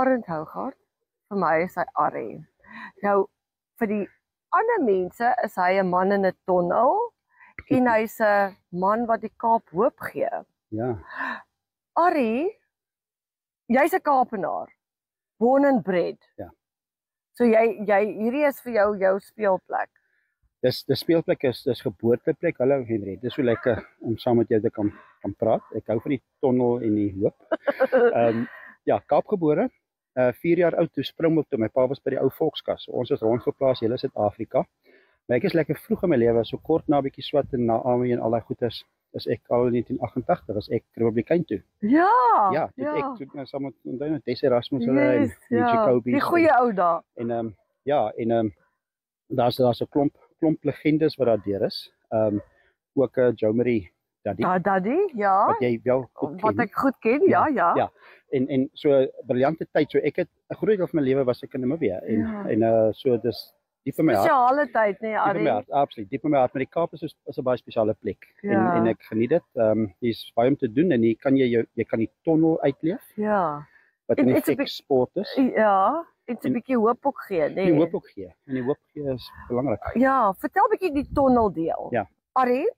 Arend Hougaard, vir my is hy Arrie. Nou, vir die ander mense is hy 'n man in 'n tonnel en hy's 'n man wat die Kaap hoop gee. Ja. Arrie, jy's 'n Kaapenaar, born and bred. Ja. So hierdie is vir jou speelplek. Dis speelplek dis geboorteplek. Hallo Henry, dis so lekker om saam met jou te kan praat. Ek hou van die tonnel en die hoop. Ja, Kaapgebore. 4 jaar oud toe Springbok toe. My pa was by die ou Volkskas. So ons is rondgeplaas hele Suid-Afrika. Maar ek is lekker vroeg in my lewe, so kort na 'n bietjie swat en na AME en al daai goeters, is ek al in 1988 was ek Republikein toe. Ja. Ja, ek toe saam met Des Erasmus en Jacobi. Die goeie ou dae. En daar's 'n klomp legendes wat daar deur is. Ook Joe Marie Daddy, ja. Wat jy wel goed ken. Wat ek goed ken, ja. Ja. En so briljante tyd. So ek het 'n groot deel van my lewe was ek in Namibië en so dis diep in my hart. Spesiale tyd, nee, Arrie. Diep in my hart, absoluut. Diep in my hart, maar die Kaap is 'n baie spesiale plek. En ek geniet dit. Hier's baie om te doen en hier kan jy kan die tonnel uitleef. Ja. Wat 'n fik sport is. Ja. En 'n bietjie hoop ook gee, nee. Die hoop ook gee. En die hoop gee is belangrik. Ja, vertel bietjie die tonneldeel. Ja. Arrie,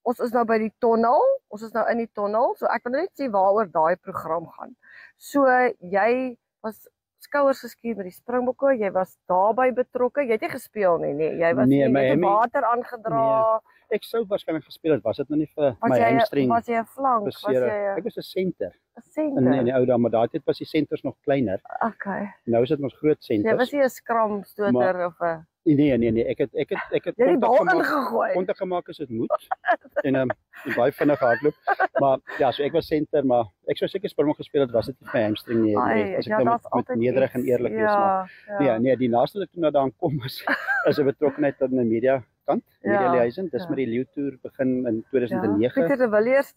ons is nou by die tonnel. Ons is nou in die tonnel. So ek wil net sê waaroor daai program gaan. So jy was skouers geskuur met die Springbokke, jy was daarbey betrokke. Jy het nie gespeel nie, nee. Jy was met water aangedra. Nee, ek sou waarskynlik gespeel het. Was dit nou nie vir my hamstring? Was jy 'n flank? Ek was 'n senter. 'n Senter. In die ou dae, maar daai tyd was die senters nog kleiner. Okay. Nou is dit ons groot senters. Jy was nie 'n skramstoter of 'n Nee, ek het kontak gemaak as dit moet en baie vinnig hardloop. Maar ja, so ek was senter, maar ek sou seker Springbok gespeel het, was dit nie my hamstring nie. As ek met nederig en eerlik wees, maar nee, die naaste wat ek toe daaraan kom is 'n betrokkenheid aan die media kant, media liaison. Dis met die Leeu Tour begin in 2009. Pieter de Villiers,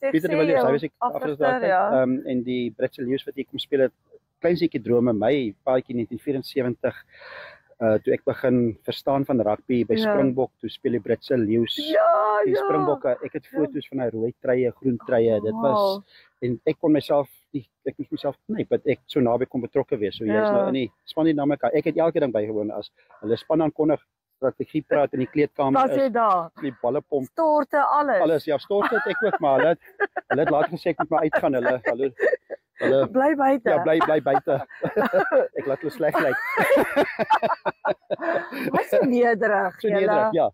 hy was ek afgestudeer en die Britse Leeu's wat ek kom speel het, klein seetjie drome, my paadjie 1974. Toe ek begin verstaan van rugby by Springbok, toe speel die Britse Leeu's. Die Springbokke, ek het foto's van hy rooi truie, groen truie. Dit was en ek moes myself knyp dat ek so naby kon betrokke wees. So jy's nou in die span dinamika. Ek het elke ding bygewoon as hulle span aankondig, strategie praat in die kleedkamer is. Die balle pomp. Storte alles. Alles, ja, storte het ek ook, maar hulle het laat gesê ek moet maar uitgaan. Hulle bly buite. Ja, bly buite. Ek laat hulle sleg lyk. Was so nederig, ja.